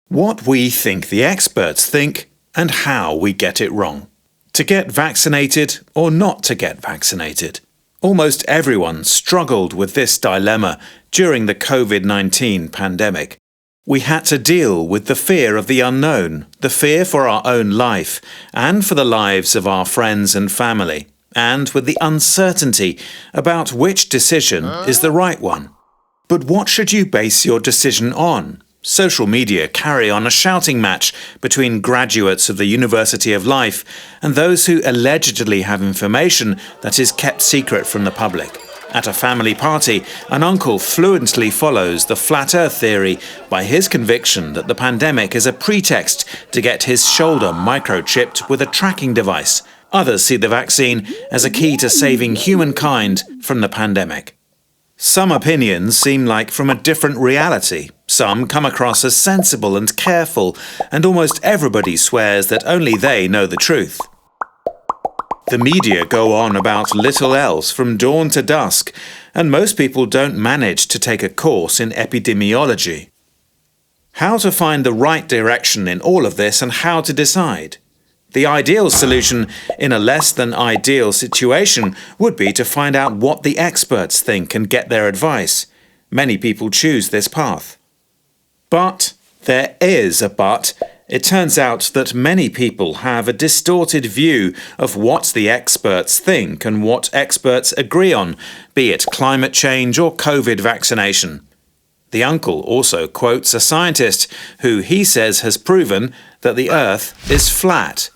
What we think the experts think and how we get it wrong. To get vaccinated or not to get vaccinated. Almost everyone struggled with this dilemma during the COVID-19 pandemic. We had to deal with the fear of the unknown, the fear for our own life and for the lives of our friends and family, and with the uncertainty about which decision is the right one. But what should you base your decision on? Social media carry on a shouting match between graduates of the University of Life and those who allegedly have information that is kept secret from the public. At a family party, an uncle fluently follows the flat earth theory by his conviction that the pandemic is a pretext to get his shoulder microchipped with a tracking device. Others see the vaccine as a key to saving humankind from the pandemic. Some opinions seem like from a different reality. Some come across as sensible and careful, and almost everybody swears that only they know the truth. The media go on about little else from dawn to dusk, and most people don't manage to take a course in epidemiology. How to find the right direction in all of this and how to decide? The ideal solution in a less than ideal situation would be to find out what the experts think and get their advice. Many people choose this path. But there is a but. It turns out that many people have a distorted view of what the experts think and what experts agree on, be it climate change or COVID vaccination. The uncle also quotes a scientist who he says has proven that the Earth is flat.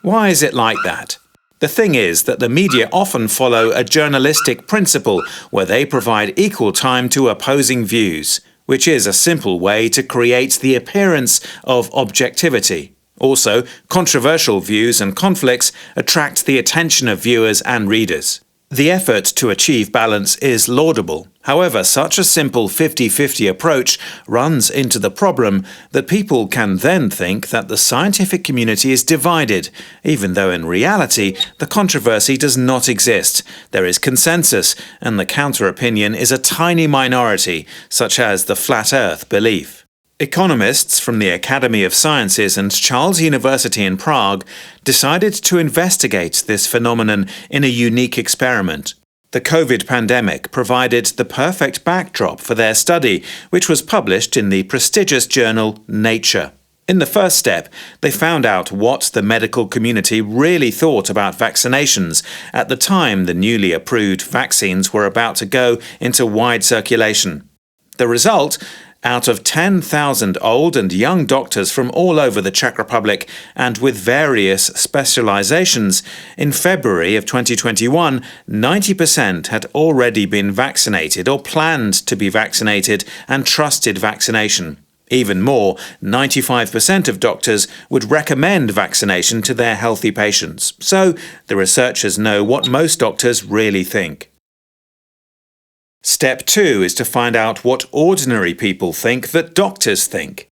Why is it like that? The thing is that the media often follow a journalistic principle where they provide equal time to opposing views, which is a simple way to create the appearance of objectivity. Also, controversial views and conflicts attract the attention of viewers and readers. The effort to achieve balance is laudable. However, such a simple 50-50 approach runs into the problem that people can then think that the scientific community is divided, even though in reality the controversy does not exist. There is consensus, and the counter-opinion is a tiny minority, such as the flat earth belief. Economists from the Academy of Sciences and Charles University in Prague decided to investigate this phenomenon in a unique experiment. The COVID pandemic provided the perfect backdrop for their study, which was published in the prestigious journal Nature. In the first step, they found out what the medical community really thought about vaccinations at the time the newly approved vaccines were about to go into wide circulation. The result? Out of 10,000 old and young doctors from all over the Czech Republic and with various specializations, in February of 2021, 90% had already been vaccinated or planned to be vaccinated and trusted vaccination. Even more, 95% of doctors would recommend vaccination to their healthy patients. So, the researchers know what most doctors really think. Step 2 is to find out what ordinary people think that doctors think.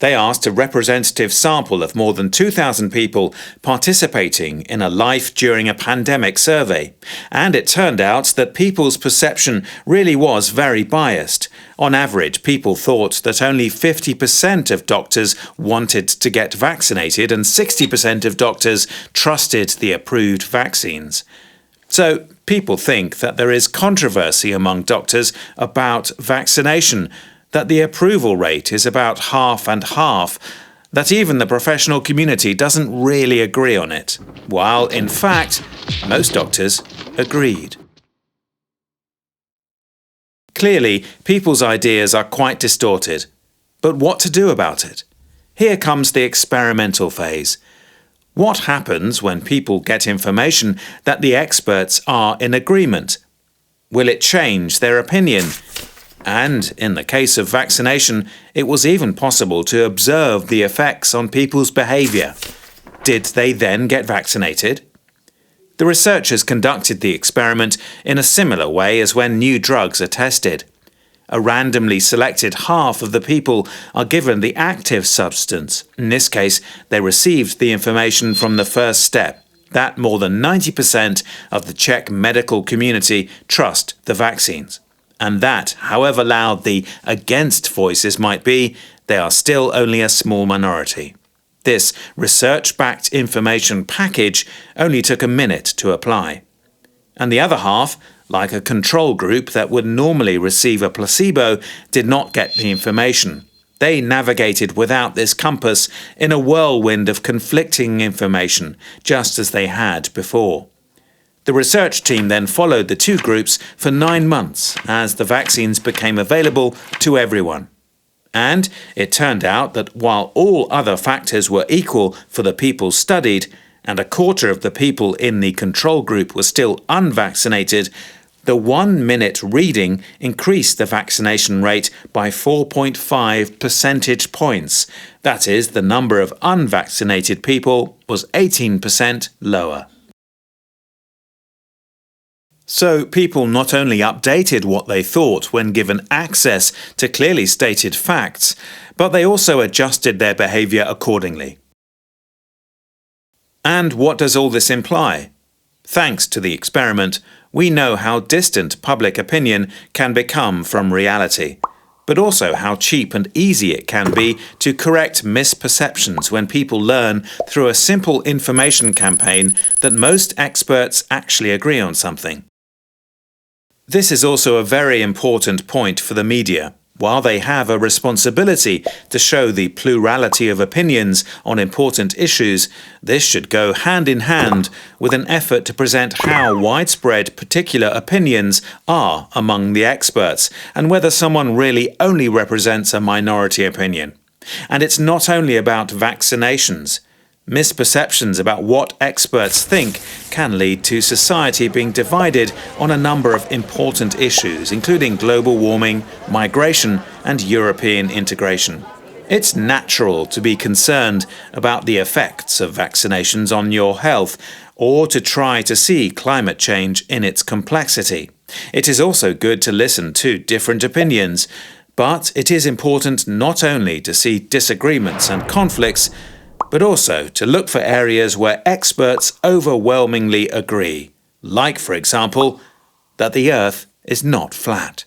They asked a representative sample of more than 2,000 people participating in a life during a pandemic survey, and it turned out that people's perception really was very biased. On average, people thought that only 50% of doctors wanted to get vaccinated and 60% of doctors trusted the approved vaccines. So, people think that there is controversy among doctors about vaccination, that the approval rate is about half and half, that even the professional community doesn't really agree on it, while, in fact, most doctors agreed. Clearly, people's ideas are quite distorted. But what to do about it? Here comes the experimental phase. What happens when people get information that the experts are in agreement? Will it change their opinion? And in the case of vaccination, it was even possible to observe the effects on people's behavior. Did they then get vaccinated? The researchers conducted the experiment in a similar way as when new drugs are tested. A randomly selected half of the people are given the active substance. In this case, they received the information from the first step, that more than 90% of the Czech medical community trust the vaccines. And that, however loud the against voices might be, they are still only a small minority. This research-backed information package only took a minute to apply. And the other half, like a control group that would normally receive a placebo, did not get the information. They navigated without this compass in a whirlwind of conflicting information, just as they had before. The research team then followed the two groups for 9 months as the vaccines became available to everyone. And it turned out that while all other factors were equal for the people studied, and a quarter of the people in the control group were still unvaccinated, the 1-minute reading increased the vaccination rate by 4.5 percentage points. That is, the number of unvaccinated people was 18% lower. So people not only updated what they thought when given access to clearly stated facts, but they also adjusted their behaviour accordingly. And what does all this imply? Thanks to the experiment, we know how distant public opinion can become from reality, but also how cheap and easy it can be to correct misperceptions when people learn through a simple information campaign that most experts actually agree on something. This is also a very important point for the media. While they have a responsibility to show the plurality of opinions on important issues, this should go hand in hand with an effort to present how widespread particular opinions are among the experts and whether someone really only represents a minority opinion. And it's not only about vaccinations. Misperceptions about what experts think can lead to society being divided on a number of important issues, including global warming, migration, and European integration. It's natural to be concerned about the effects of vaccinations on your health, or to try to see climate change in its complexity. It is also good to listen to different opinions, but it is important not only to see disagreements and conflicts, but also to look for areas where experts overwhelmingly agree, like, for example, that the Earth is not flat.